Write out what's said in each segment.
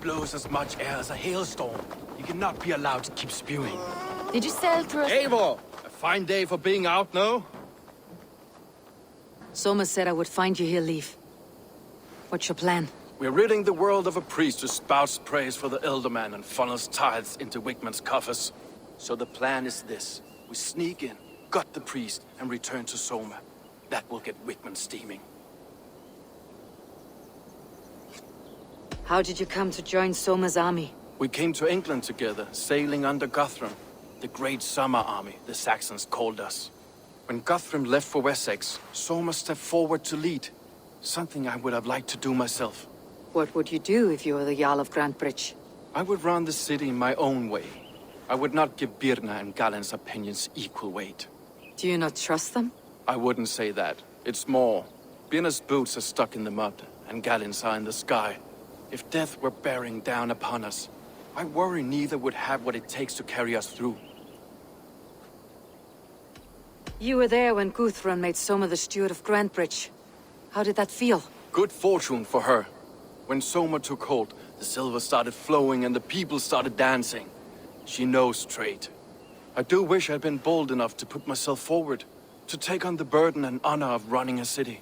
blows as much air as a hailstorm. You cannot be allowed to keep spewing. Did you sail through a... Eivor! A fine day for being out, no? Soma said I would find you here, Leif. What's your plan? We're ridding the world of a priest who spouts praise for the Elderman and funnels tithes into Wickman's coffers. So the plan is this. We sneak in, gut the priest, and return to Soma. That will get Wickman steaming. How did you come to join Soma's army? We came to England together, sailing under Guthrum. The Great Summer Army, the Saxons called us. When Guthrum left for Wessex, Soma stepped forward to lead. Something I would have liked to do myself. What would you do if you were the Jarl of Grantebridge? I would run the city in my own way. I would not give Birna and Galen's opinions equal weight. Do you not trust them? I wouldn't say that. It's more. Birna's boots are stuck in the mud, and Galen's are in the sky. If death were bearing down upon us, I worry neither would have what it takes to carry us through. You were there when Guthrun made Soma the steward of Grantebridge. How did that feel? Good fortune for her. When Soma took hold, the silver started flowing and the people started dancing. She knows trade. I do wish I'd been bold enough to put myself forward, to take on the burden and honor of running a city.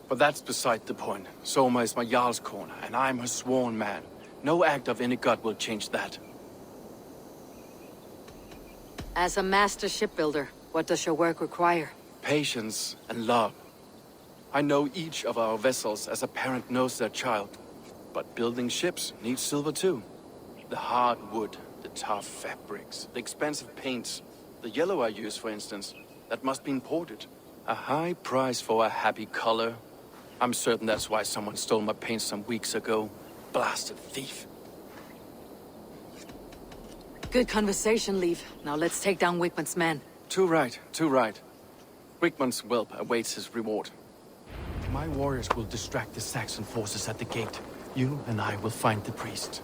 But that's beside the point. Soma is my Jarl's corner, and I'm her sworn man. No act of any god will change that. As a master shipbuilder, what does your work require? Patience and love. I know each of our vessels as a parent knows their child. But building ships needs silver too. The hard wood, the tough fabrics, the expensive paints. The yellow I use, for instance, that must be imported. A high price for a happy color. I'm certain that's why someone stole my paint some weeks ago. Blasted thief. Good conversation, Leif. Now let's take down Wickman's men. Too right, too right. Wickman's whelp awaits his reward. My warriors will distract the Saxon forces at the gate. You and I will find the priest.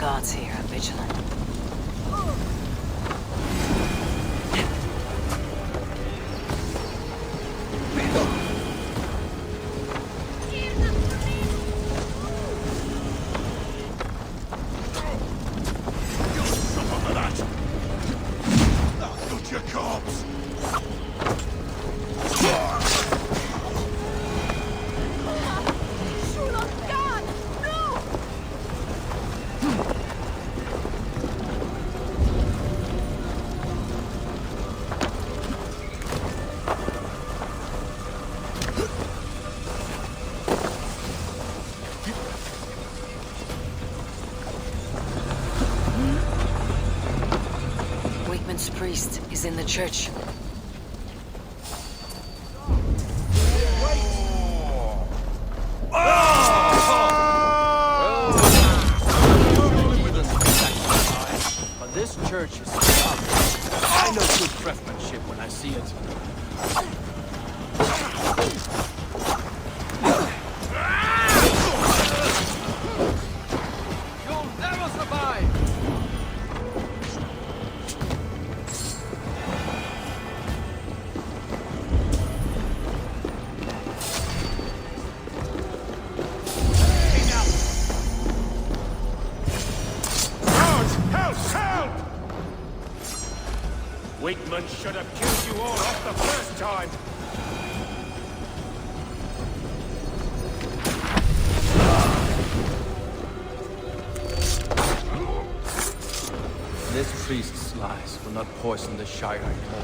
guards here are vigilant. Priest is in the church. But this church is tough. I know good craftsmanship when I see it. You'll never survive! Wakeman should have killed you all off the first time! This priest's lies will not poison the Shire anymore.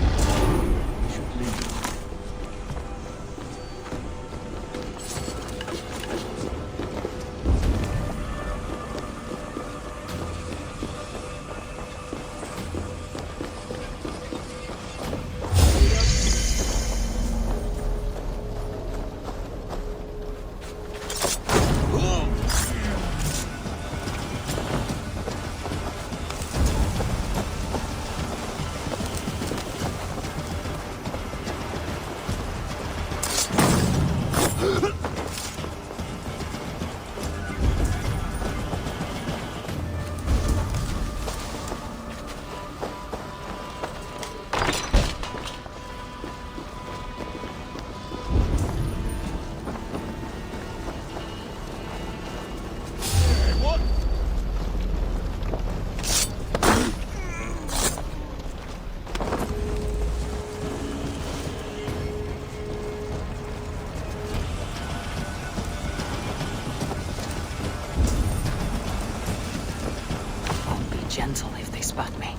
We should leave. Gentle if they spot me.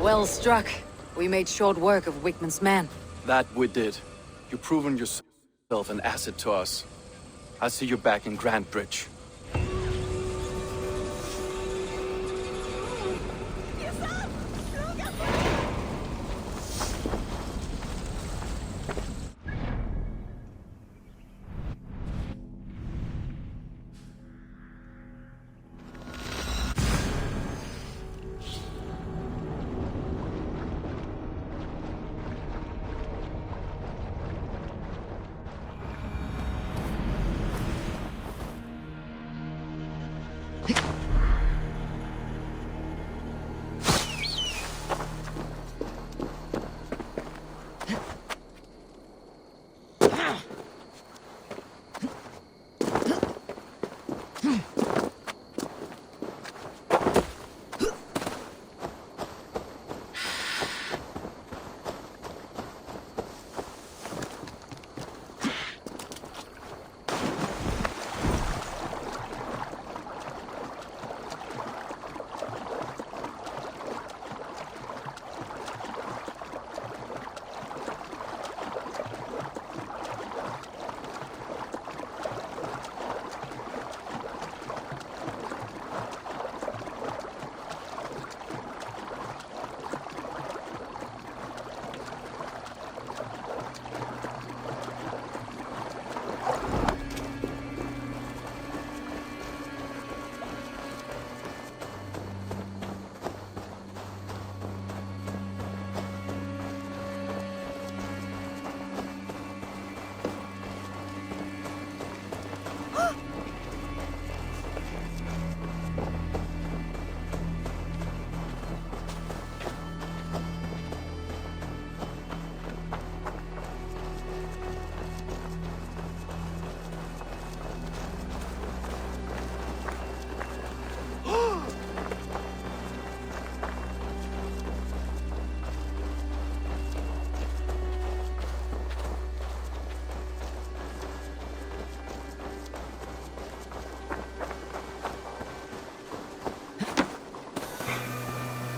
Well struck. We made short work of Wickman's men. That we did. You've proven yourself an asset to us. I'll see you back in Grand Bridge.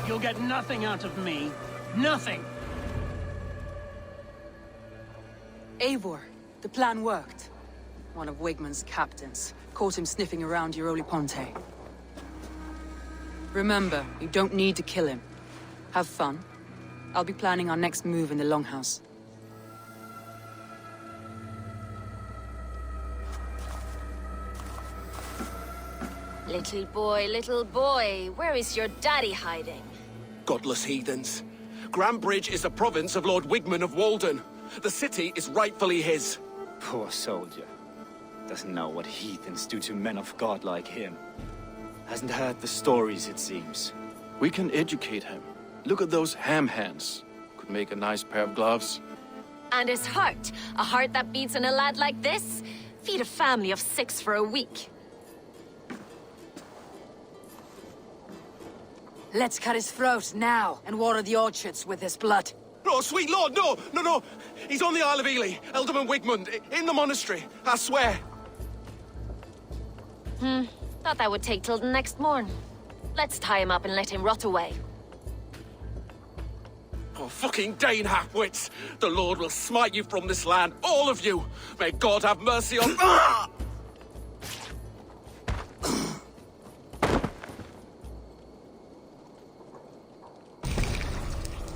You'll get nothing out of me. Nothing! Eivor, the plan worked. One of Wigman's captains caught him sniffing around Euroli Ponte. Remember, you don't need to kill him. Have fun. I'll be planning our next move in the Longhouse. Little boy, where is your daddy hiding? Godless heathens. Grand Bridge is a province of Lord Wigman of Walden. The city is rightfully his. Poor soldier. Doesn't know what heathens do to men of God like him. Hasn't heard the stories, it seems. We can educate him. Look at those ham hands. Could make a nice pair of gloves. And his heart, a heart that beats in a lad like this? Feed a family of 6 for a week. Let's cut his throat now and water the orchards with his blood. No, sweet lord, no! He's on the Isle of Ely, Ealdorman Wigmund, in the monastery, I swear. Thought that would take till the next morn. Let's tie him up and let him rot away. Oh, fucking Dane halfwits! The Lord will smite you from this land, all of you! May God have mercy on... Ah!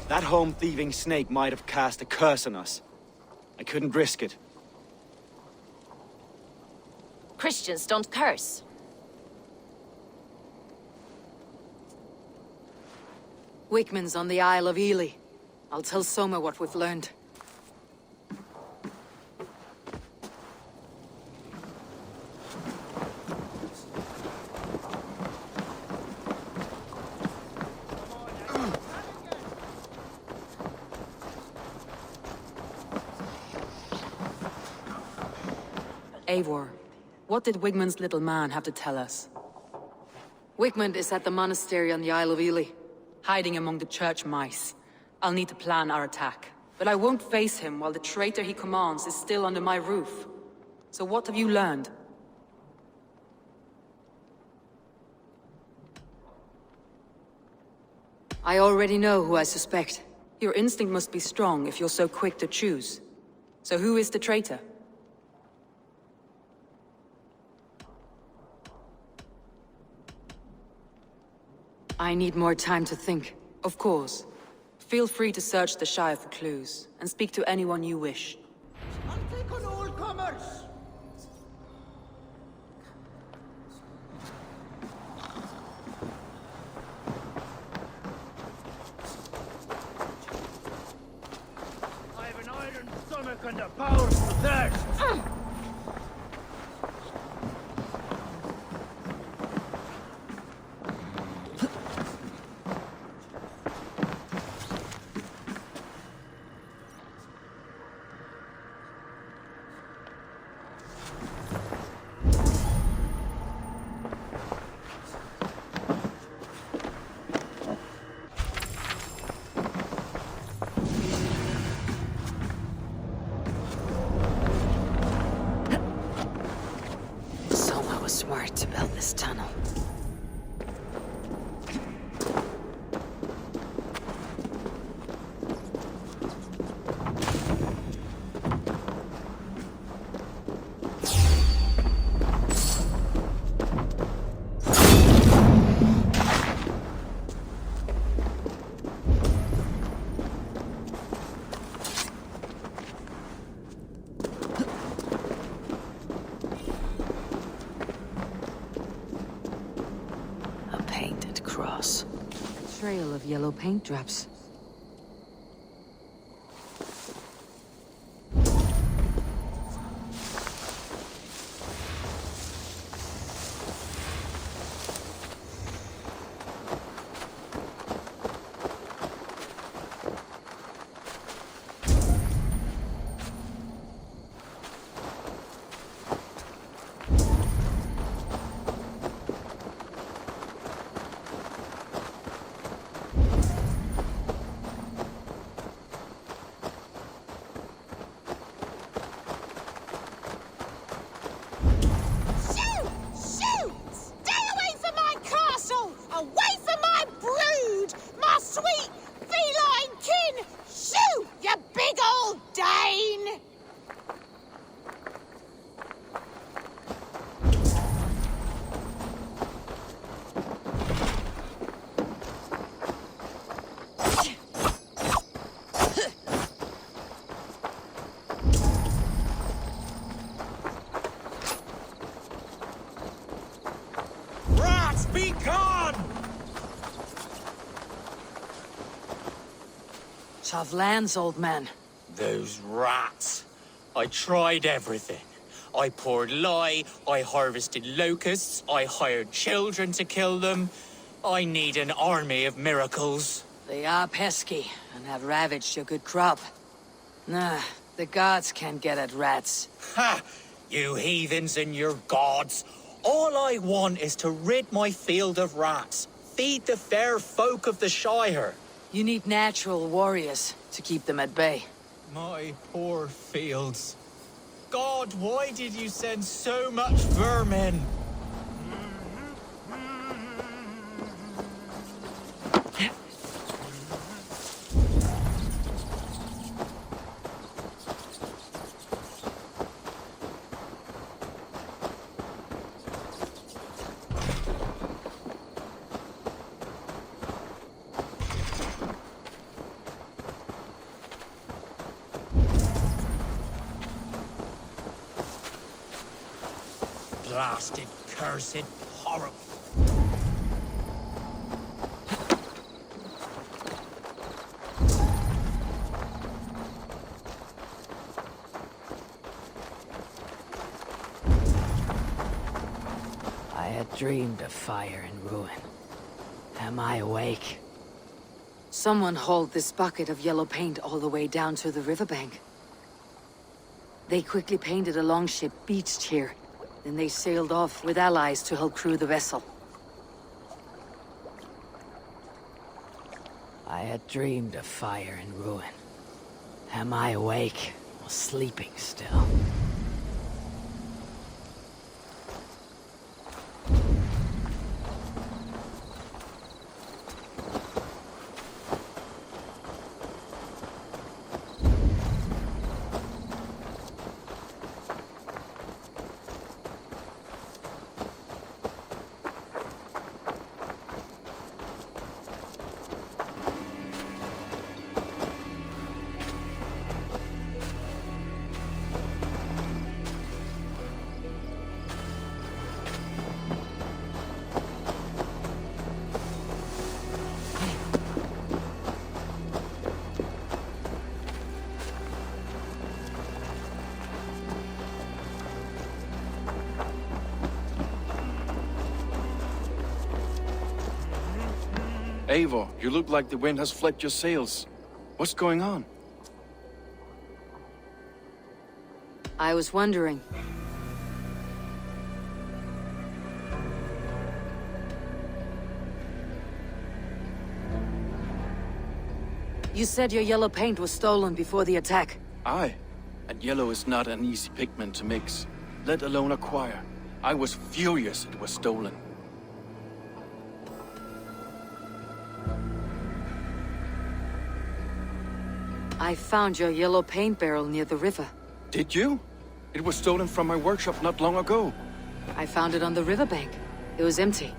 That home-thieving snake might have cast a curse on us. I couldn't risk it. Christians don't curse. Wigman's on the Isle of Ely. I'll tell Soma what we've learned. Eivor, what did Wigman's little man have to tell us? Wigmund is at the monastery on the Isle of Ely, hiding among the church mice. I'll need to plan our attack. But I won't face him while the traitor he commands is still under my roof. So what have you learned? I already know who I suspect. Your instinct must be strong if you're so quick to choose. So who is the traitor? I need more time to think. Of course. Feel free to search the Shire for clues, and speak to anyone you wish. I'll take on all comers! I have an iron stomach and a powerful thirst. Soma was smart to build this tunnel. A painted cross. A trail of yellow paint drops. Shoot! Shoot! Stay away from my castle! Away from my brood! My sweet feline kin! Shoot, you big old Dane! Rats, be gone! Shall lands, old man. Those rats. I tried everything. I poured lye, I harvested locusts, I hired children to kill them. I need an army of miracles. They are pesky, and have ravaged your good crop. Nah, the gods can't get at rats. Ha! You heathens and your gods. All I want is to rid my field of rats. Feed the fair folk of the Shire. You need natural warriors to keep them at bay. My poor fields. God, why did you send so much vermin? Blasted, cursed, horrible. I had dreamed of fire and ruin. Am I awake? Someone hauled this bucket of yellow paint all the way down to the riverbank. They quickly painted a longship beached here. Then they sailed off with allies to help crew the vessel. I had dreamed of fire and ruin. Am I awake or sleeping still? Eivor, you look like the wind has flecked your sails. What's going on? I was wondering. You said your yellow paint was stolen before the attack. Aye. And yellow is not an easy pigment to mix, let alone acquire. I was furious it was stolen. I found your yellow paint barrel near the river. Did you? It was stolen from my workshop not long ago. I found it on the riverbank. It was empty.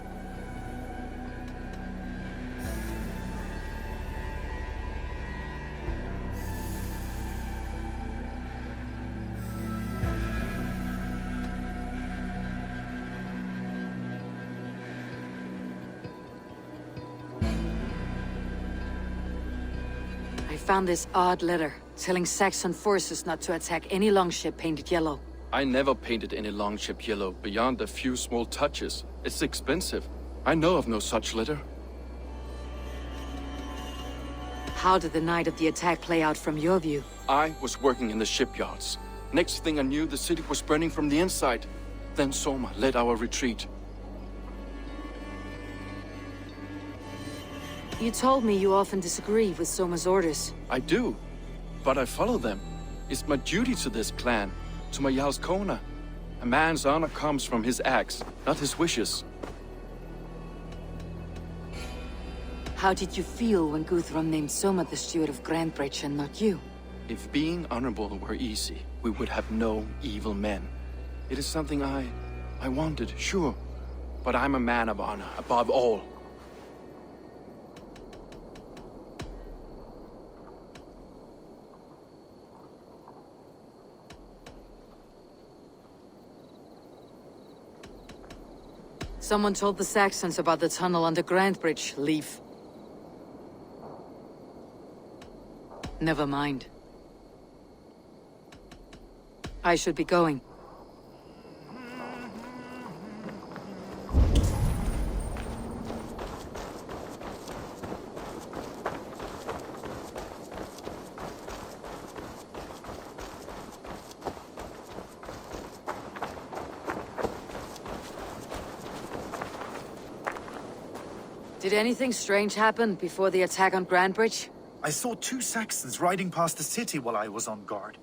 I found this odd letter, telling Saxon forces not to attack any longship painted yellow. I never painted any longship yellow beyond a few small touches. It's expensive. I know of no such letter. How did the night of the attack play out from your view? I was working in the shipyards. Next thing I knew, the city was burning from the inside. Then Soma led our retreat. You told me you often disagree with Soma's orders. I do, but I follow them. It's my duty to this clan, to my Jarl's Kona. A man's honor comes from his acts, not his wishes. How did you feel when Guthrum named Soma the steward of Grantebridge and not you? If being honorable were easy, we would have no evil men. It is something I wanted, sure. But I'm a man of honor, above all. Someone told the Saxons about the tunnel under Grantebridge, Leaf. Never mind. I should be going. Did anything strange happen before the attack on Grantebridge? I saw 2 Saxons riding past the city while I was on guard.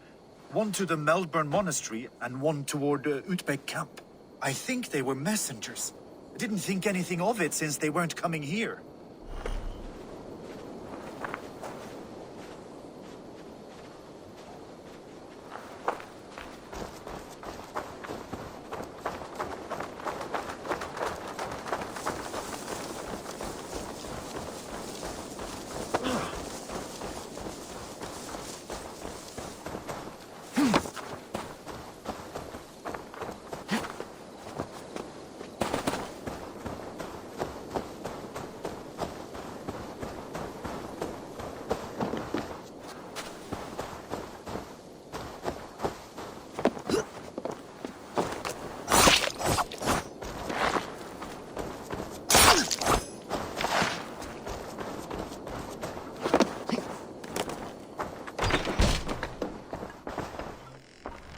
One to the Melbourne Monastery and one toward Utbeck Camp. I think they were messengers. I didn't think anything of it since they weren't coming here.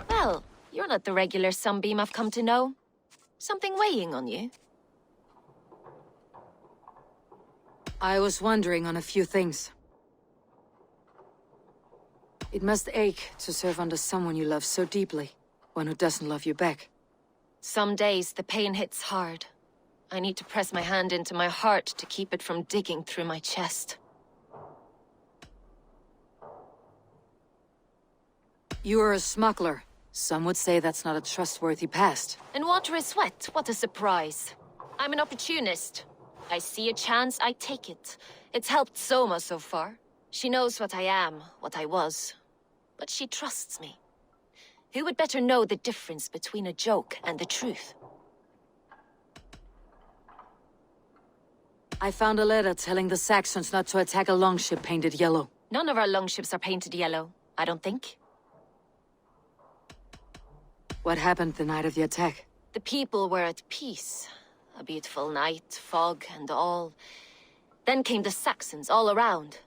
Well, you're not the regular sunbeam I've come to know. Something weighing on you? I was wondering on a few things. It must ache to serve under someone you love so deeply, one who doesn't love you back. Some days the pain hits hard. I need to press my hand into my heart to keep it from digging through my chest. You are a smuggler. Some would say that's not a trustworthy past. And water is wet, what a surprise. I'm an opportunist. I see a chance, I take it. It's helped Soma so far. She knows what I am, what I was. But she trusts me. Who would better know the difference between a joke and the truth? I found a letter telling the Saxons not to attack a longship painted yellow. None of our longships are painted yellow, I don't think. What happened the night of the attack? The people were at peace. A beautiful night, fog and all. Then came the Saxons all around,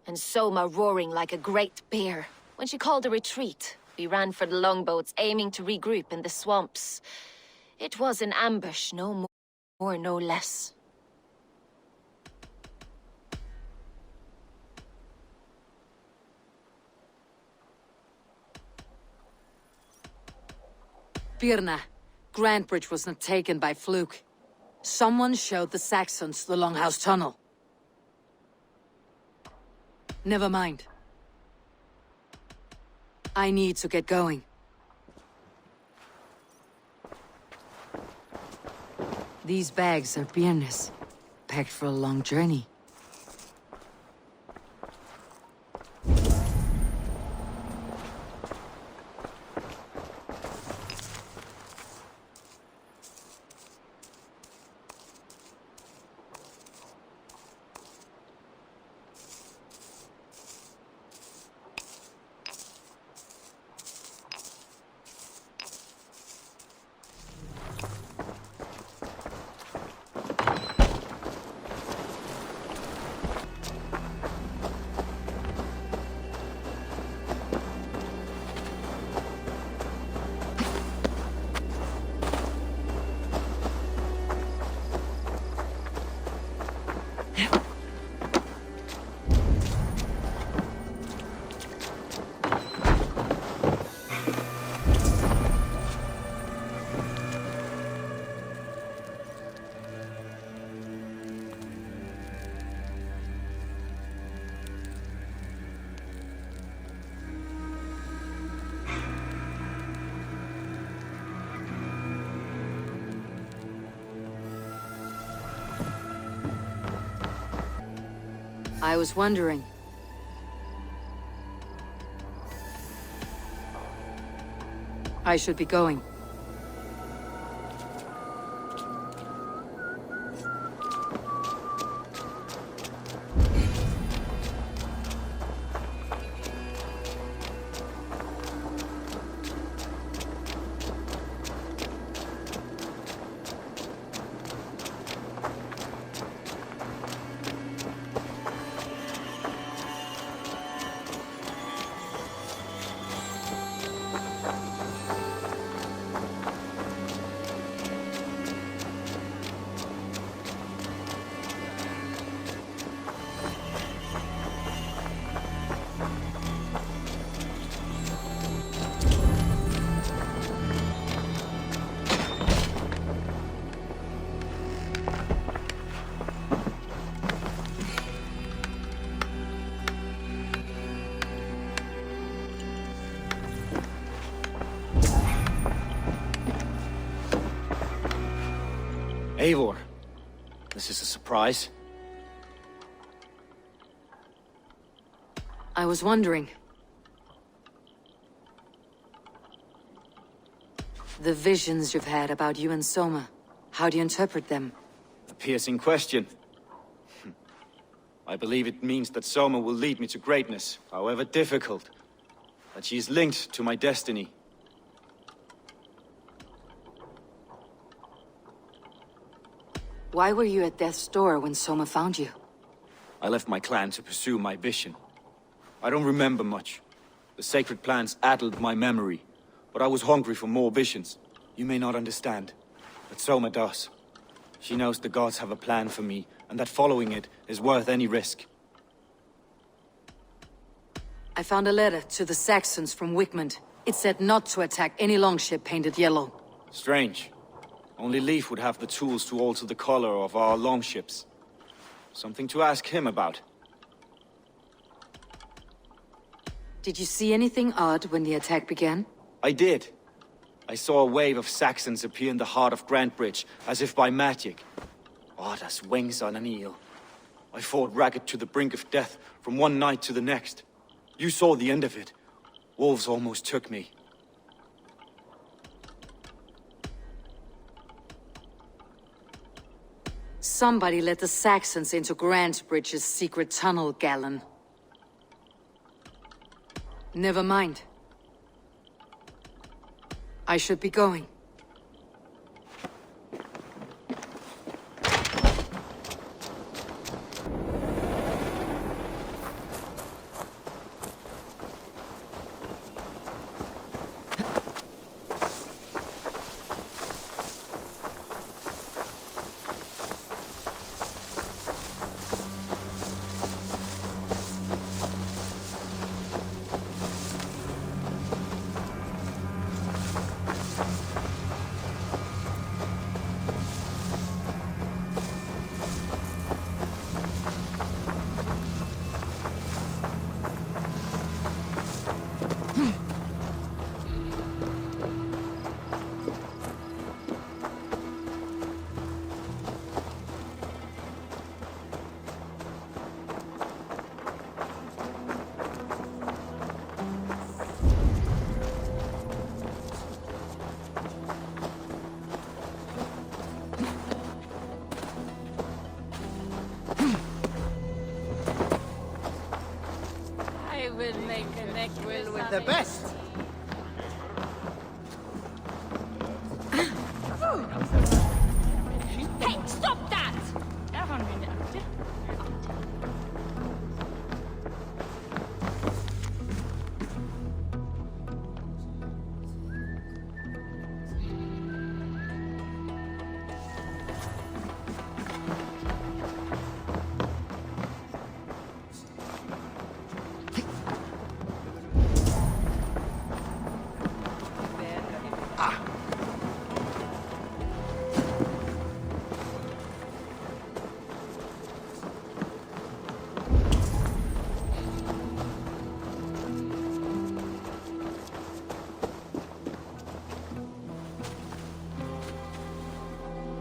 and Soma roaring like a great bear. When she called a retreat, we ran for the longboats, aiming to regroup in the swamps. It was an ambush, no more, no less. Birna, Grantbridge was not taken by fluke. Someone showed the Saxons the Longhouse Tunnel. Never mind. I need to get going. These bags are Birna's, packed for a long journey. I was wondering. I should be going. Eivor, this is a surprise. I was wondering. The visions you've had about you and Soma, how do you interpret them? A piercing question. I believe it means that Soma will lead me to greatness, however difficult. That she is linked to my destiny. Why were you at death's door when Soma found you? I left my clan to pursue my vision. I don't remember much. The sacred plants addled my memory, but I was hungry for more visions. You may not understand, but Soma does. She knows the gods have a plan for me, and that following it is worth any risk. I found a letter to the Saxons from Wigmund. It said not to attack any longship painted yellow. Strange. Only Leif would have the tools to alter the color of our longships. Something to ask him about. Did you see anything odd when the attack began? I did. I saw a wave of Saxons appear in the heart of Grantbridge, as if by magic. Odd as wings on an eel. I fought ragged to the brink of death from one night to the next. You saw the end of it. Wolves almost took me. Somebody let the Saxons into Grantbridge's secret tunnel, Galen. Never mind. I should be going. The best! Hey, stop that!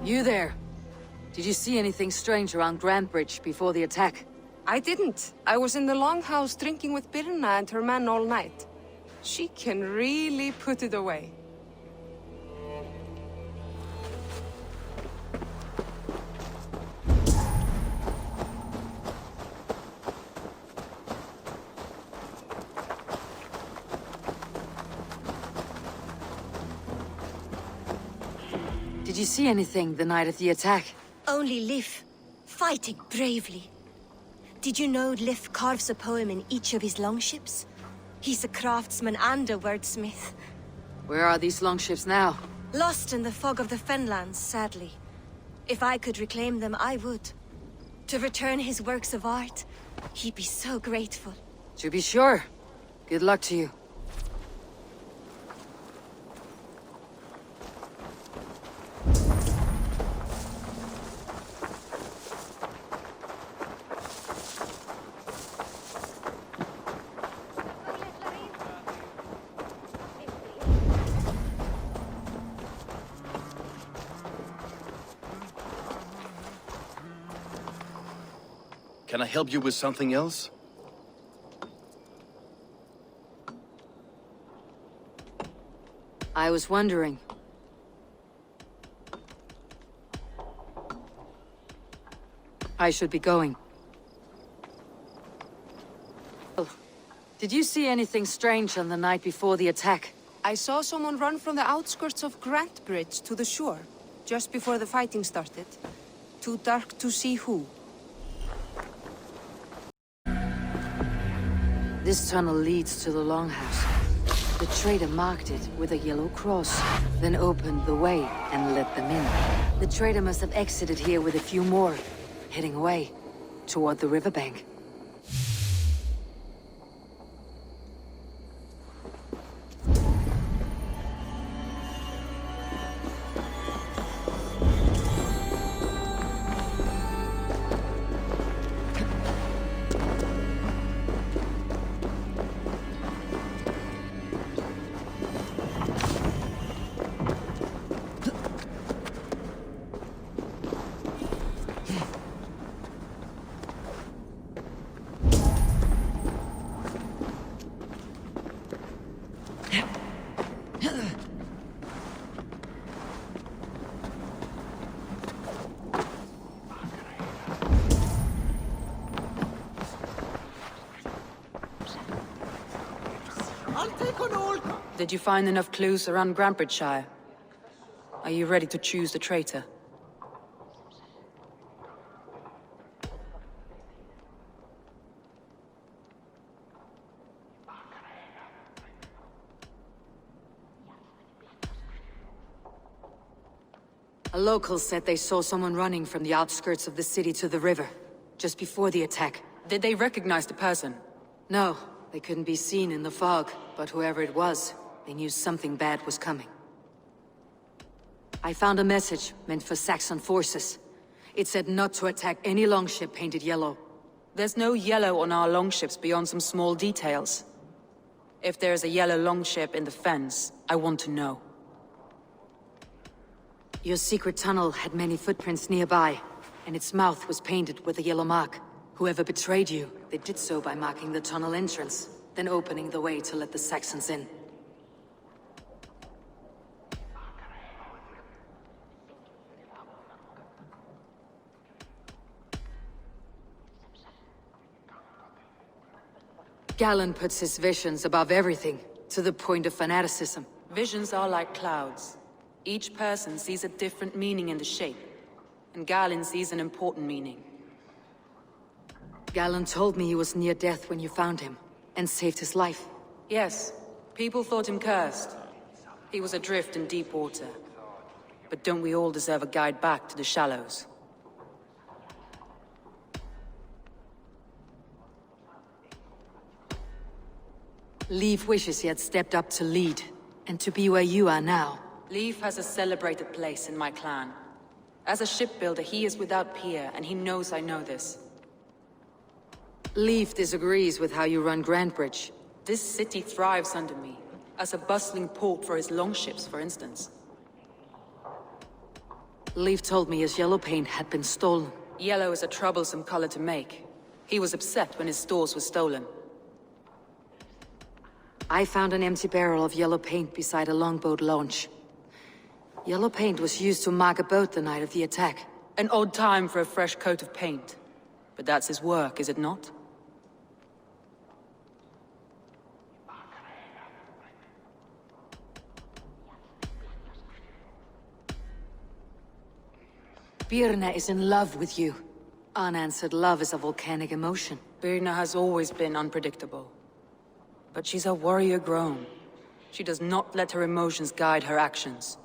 You there. Did you see anything strange around Grand Bridge before the attack? I didn't. I was in the longhouse drinking with Birna and her men all night. She can really put it away. Did you see anything the night of the attack? Only Lif, fighting bravely. Did you know Lif carves a poem in each of his longships? He's a craftsman and a wordsmith. Where are these longships now? Lost in the fog of the Fenlands, sadly. If I could reclaim them, I would. To return his works of art, he'd be so grateful. To be sure. Good luck to you. Can I help you with something else? I was wondering. I should be going. Did you see anything strange on the night before the attack? I saw someone run from the outskirts of Grant Bridge to the shore, just before the fighting started. Too dark to see who. This tunnel leads to the Longhouse. The trader marked it with a yellow cross, then opened the way and let them in. The trader must have exited here with a few more, heading away, toward the riverbank. Did you find enough clues around Grantbridgeshire? Are you ready to choose the traitor? A local said they saw someone running from the outskirts of the city to the river, just before the attack. Did they recognize the person? No, they couldn't be seen in the fog, but whoever it was, they knew something bad was coming. I found a message meant for Saxon forces. It said not to attack any longship painted yellow. There's no yellow on our longships beyond some small details. If there's a yellow longship in the fens, I want to know. Your secret tunnel had many footprints nearby, and its mouth was painted with a yellow mark. Whoever betrayed you, they did so by marking the tunnel entrance, then opening the way to let the Saxons in. Galen puts his visions above everything, to the point of fanaticism. Visions are like clouds. Each person sees a different meaning in the shape, and Galen sees an important meaning. Galen told me he was near death when you found him, and saved his life. Yes, people thought him cursed. He was adrift in deep water. But don't we all deserve a guide back to the shallows? Leif wishes he had stepped up to lead, and to be where you are now. Leif has a celebrated place in my clan. As a shipbuilder, he is without peer, and he knows I know this. Leif disagrees with how you run Grantebridge. This city thrives under me, as a bustling port for his longships, for instance. Leif told me his yellow paint had been stolen. Yellow is a troublesome color to make. He was upset when his stores were stolen. I found an empty barrel of yellow paint beside a longboat launch. Yellow paint was used to mark a boat the night of the attack. An odd time for a fresh coat of paint. But that's his work, is it not? Birna is in love with you. Unanswered love is a volcanic emotion. Birna has always been unpredictable. But she's a warrior grown. She does not let her emotions guide her actions.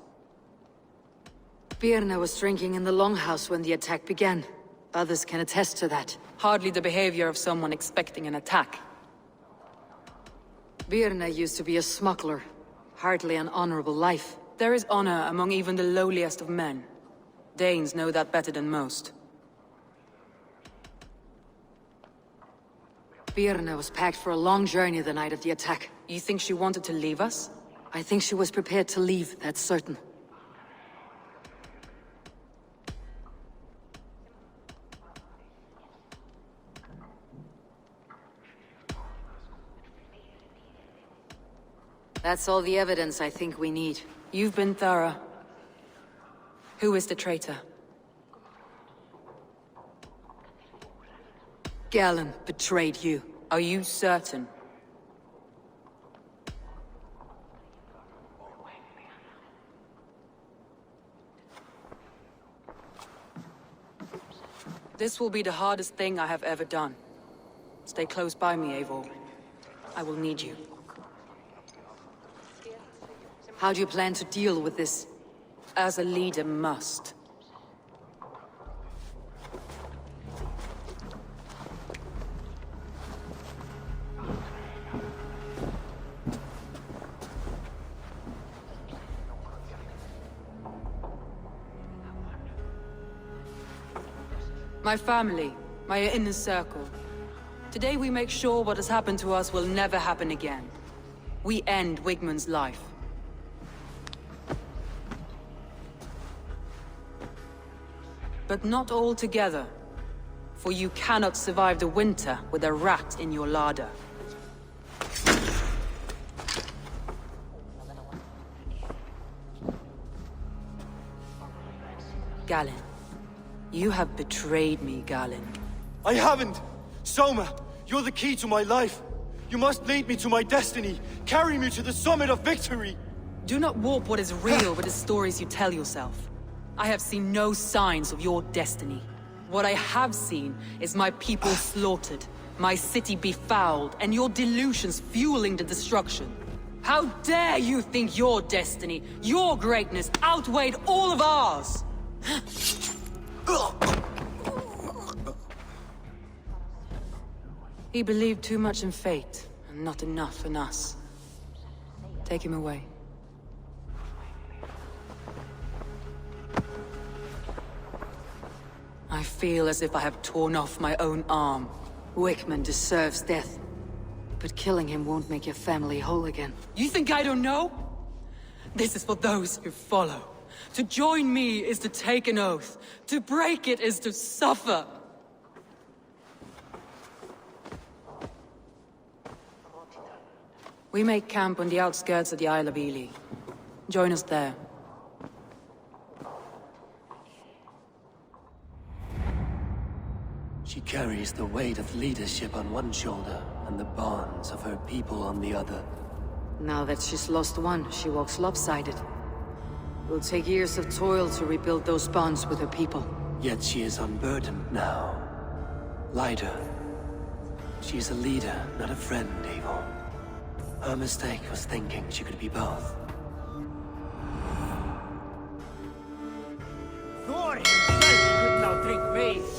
Birna was drinking in the longhouse when the attack began. Others can attest to that. Hardly the behavior of someone expecting an attack. Birna used to be a smuggler. Hardly an honorable life. There is honor among even the lowliest of men. Danes know that better than most. Birna was packed for a long journey the night of the attack. You think she wanted to leave us? I think she was prepared to leave, that's certain. That's all the evidence I think we need. You've been thorough. Who is the traitor? Galen betrayed you. Are you certain? This will be the hardest thing I have ever done. Stay close by me, Eivor. I will need you. How do you plan to deal with this? As a leader must. My family, my inner circle. Today we make sure what has happened to us will never happen again. We end Wigmund's life. But not all together. For you cannot survive the winter with a rat in your larder. Galen. You have betrayed me, Galen. I haven't! Soma, you're the key to my life. You must lead me to my destiny. Carry me to the summit of victory. Do not warp what is real with the stories you tell yourself. I have seen no signs of your destiny. What I have seen is my people slaughtered, my city befouled, and your delusions fueling the destruction. How dare you think your destiny, your greatness, outweighed all of ours? He believed too much in fate, and not enough in us. Take him away. I feel as if I have torn off my own arm. Wigmund deserves death. But killing him won't make your family whole again. You think I don't know? This is for those who follow. To join me is to take an oath. To break it is to suffer. We make camp on the outskirts of the Isle of Ely. Join us there. She carries the weight of leadership on one shoulder and the bonds of her people on the other. Now that she's lost one, she walks lopsided. It'll take years of toil to rebuild those bonds with her people. Yet she is unburdened now. Lighter. She's a leader, not a friend, Eivor. Her mistake was thinking she could be both. Thor himself could not drink waves